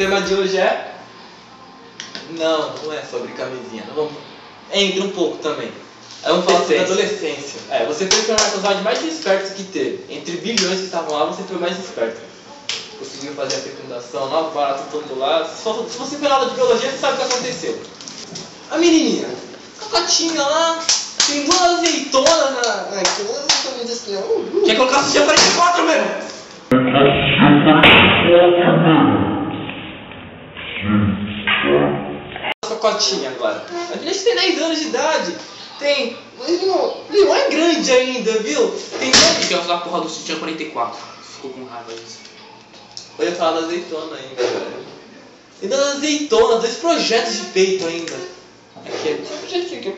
tema de hoje é... Não é sobre camisinha. Vamos... Entra um pouco também. Vamos falar sobre adolescência. Você foi o personagem mais esperto que teve. Entre bilhões que estavam lá, você foi o mais esperto. Conseguiu fazer a fecundação lá, o barato todo lá. Se você foi na aula de biologia, você sabe o que aconteceu. A menininha, a cotinha lá, tem duas azeitonas na camisa. Quer colocar sujeira 44 mesmo? Essa cotinha agora. A gente tem 10 anos de idade. Tem. Ele não é grande ainda, viu? Tem Ele quer usar a porra do sutiã 44. Ficou com raiva disso. Eu ia falar da azeitona ainda, velho. E das azeitonas, 2 projetos de peito ainda. Aqui é projetinho aqui.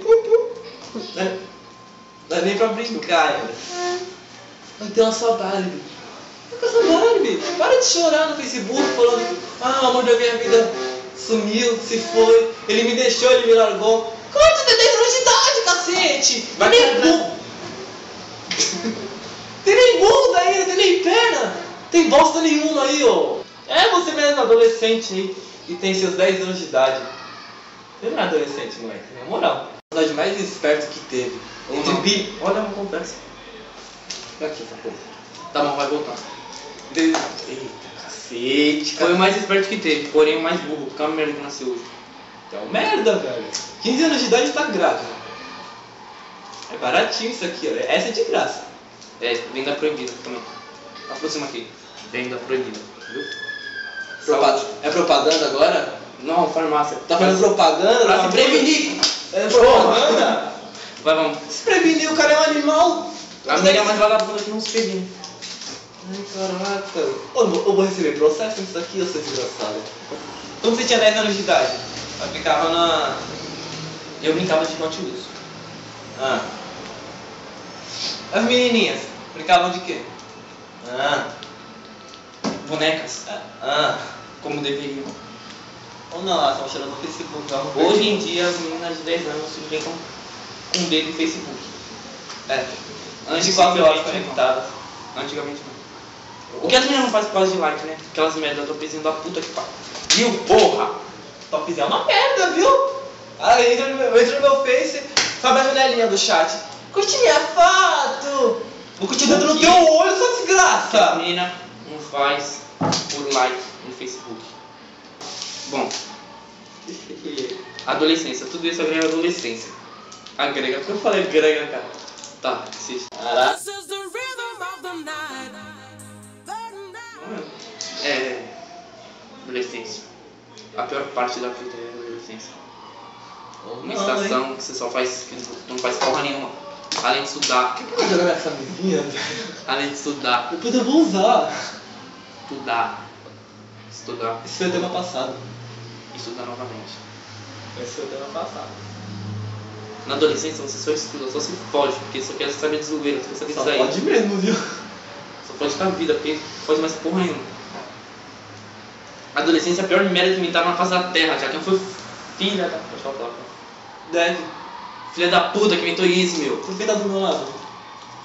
Não é nem pra brincar ainda. Não tem uma só Barbie. Fica essa Barbie. Para de chorar no Facebook falando: o amor da minha vida sumiu, se foi. Ele me deixou, ele me largou. Como você tem 10 anos de idade, cacete? Vai tem nem bunda. Tem nem bunda ainda, tem nem perna. Tem bosta nenhuma aí, ó. É você mesmo, adolescente aí, e tem seus 10 anos de idade. Você não é adolescente, moleque, na moral. O personagem mais esperto que teve. Olha uma conversa. Aqui, essa porra. Tá bom, vai voltar. Eita, cacete, cara. Foi o mais esperto que teve, porém o mais burro. Fica uma merda que nasceu hoje. É uma merda, velho. 15 anos de idade tá grávida. É baratinho isso aqui, ó. Essa é de graça. Venda proibida também. Aproxima aqui. Venda proibida, viu? É propaganda agora? Não, farmácia. Tá fazendo propaganda? Pra se prevenir. É propaganda? Vai, vamos. Se prevenir, o cara é um animal. A mulher mais vagabunda que não se previne. Ai, caraca. Eu vou receber processo nisso aqui, eu sou desgraçado. Quando você tinha 10 anos de idade, eu ficava na... Eu brincava de Hot Wheels. As menininhas brincavam de quê? Bonecas. Como deveriam. Ou não, elas estão cheirando no Facebook. Hoje em dia as meninas de 10 anos se brincam com o dedo no Facebook. Antes 4 horas conectadas. Antigamente não. O que as meninas não fazem por causa de like, né? Aquelas merda topzinho da puta que pariu. Viu, porra? Topzinho é uma merda, viu? Aí eu entro no meu Face, sabe a janelinha do chat. Curte minha foto! Vou curtir dentro no teu olho, sua desgraça! A menina não faz por like no Facebook. Bom, adolescência, tudo isso agrega adolescência. Agrega, porque eu falei agrega, cara. Tá, assiste. Adolescência. A pior parte da vida é a adolescência. Uma estação que você só faz, que não faz porra nenhuma. Além de estudar. Por que eu vou jogar minha camisinha, velho? Além de estudar. Depois eu vou usar. Estudar. Esse foi o tema passado. Estudar novamente. Esse foi o tema passado. Na adolescência você só estuda, só se foge, porque só quer saber de zoeira, só quer saber disso aí. Só pode mesmo, viu? Só pode com a vida, porque pode mais porra nenhuma. A adolescência é a pior merda que inventaram na face da terra, já que foi filha da... Deixa eu falar. Deve. Filha da puta que inventou isso, meu. Por que tá do meu lado?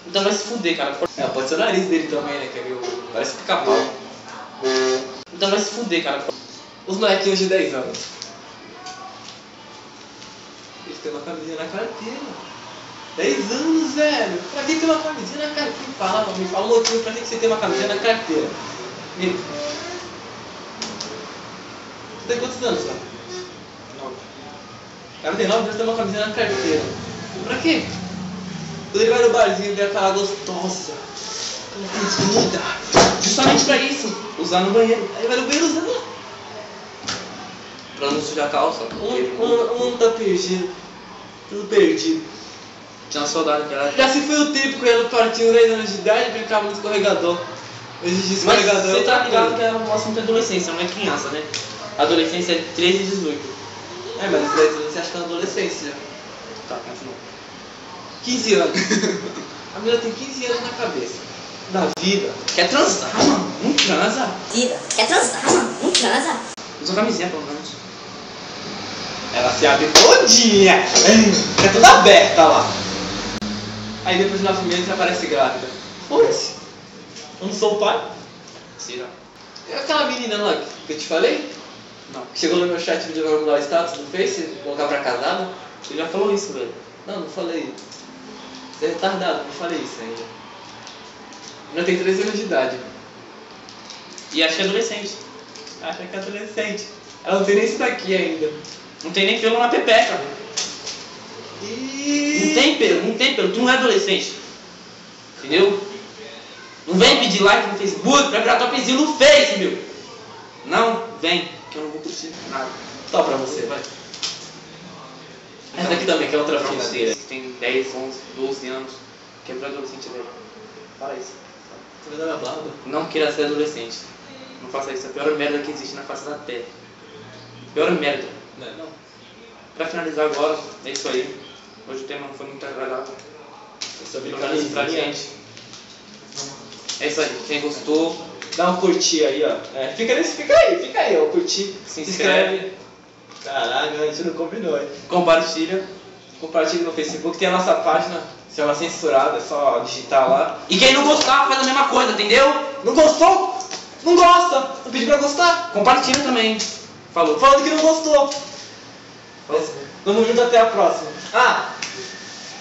Então vai se fuder, cara. Pode ser o nariz dele também, né? Que é meio... Parece pica-pau. Então vai se fuder, cara. Os molequinhos de 10 anos. Eles têm uma camisinha na carteira. 10 anos, velho. Pra que ter uma camisinha na carteira? Me fala um motivo pra que você tem uma camisinha na carteira. Você tem quantos anos, velho? 9. O cara tem 9 anos e tem uma camisinha na carteira. Pra quê? Quando ele vai no barzinho e vê aquela gostosa, aquela pedida, Justamente pra isso, usar no banheiro. aí vai no banheiro usando. Pra não sujar a calça. Um tá perdido. Tudo perdido. Tinha uma saudade dela. Já se foi o tempo que eu partiu 10 anos de idade e brincava no escorregador. Existe Mas escorregador. você tá ligado que é o assunto de adolescência, não é criança, né? Adolescência é 13 e 18. Mas 10 anos você acha que é adolescência. Tá, continua. 15 anos. A menina tem 15 anos na cabeça. Da vida. Quer transar, mano? Não transa. Quer transar, mano? Não transa. Usa camisinha, pelo menos. Ela se abre todinha. É toda aberta lá. Aí depois do nascimento você aparece grávida. Foda-se. Eu não sou o pai. Será? É aquela menina lá que eu te falei? Não. Chegou no meu chat pedindo pra mudar o status do Face, colocar pra casado. Você já falou isso, velho. Não falei. Você é retardado, não falei isso ainda. Eu tenho 13 anos de idade. E acho que é adolescente. Acha que é adolescente. Ela não tem nem isso daqui ainda. Não tem nem pelo na pepeca. Não tem pelo. Tu não é adolescente. Entendeu? Não vem pedir like no Facebook pra virar topzinho no Face, meu. Não, vem, que eu não vou curtir nada. Só pra você, vai. Essa aqui também, que é outra fina dele. Tem 10, 11, 12 anos. Quer virar adolescente, velho. Fala isso. Você vai dar minha barba? Não queira ser adolescente. Não faça isso. É a pior merda que existe na face da terra. Pior merda. Não é não? Pra finalizar agora, é isso aí. Hoje o tema não foi muito agradável. Sobre Pra gente. É isso aí. Quem gostou, dá um curtir aí, ó. É, fica aí, ó. Curtir. Se inscreve. Caraca, a gente não combinou, hein? Compartilha. Compartilha no Facebook. Tem a nossa página, se chama Censurada, é só digitar lá. E quem não gostar faz a mesma coisa, entendeu? Não gostou? Não gosta! Não pedi pra gostar. Compartilha também. Falou. Falando que não gostou. Tamo junto, até a próxima. Ah,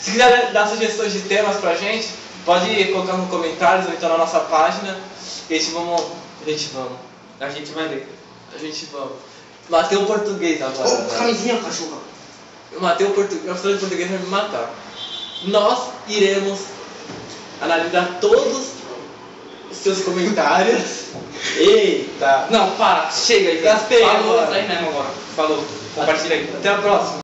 se quiser dar sugestões de temas pra gente, pode colocar nos comentários ou então na nossa página. A gente vai ler. Matei o português agora. Ô, camisinha, cachorra. Eu matei o português. A professora de português vai me matar. Nós iremos analisar todos os seus comentários. Eita! Não, para, chega aí. Gastei Falou, agora. tá aí mesmo agora. Falou. Compartilha aí. Até a próxima.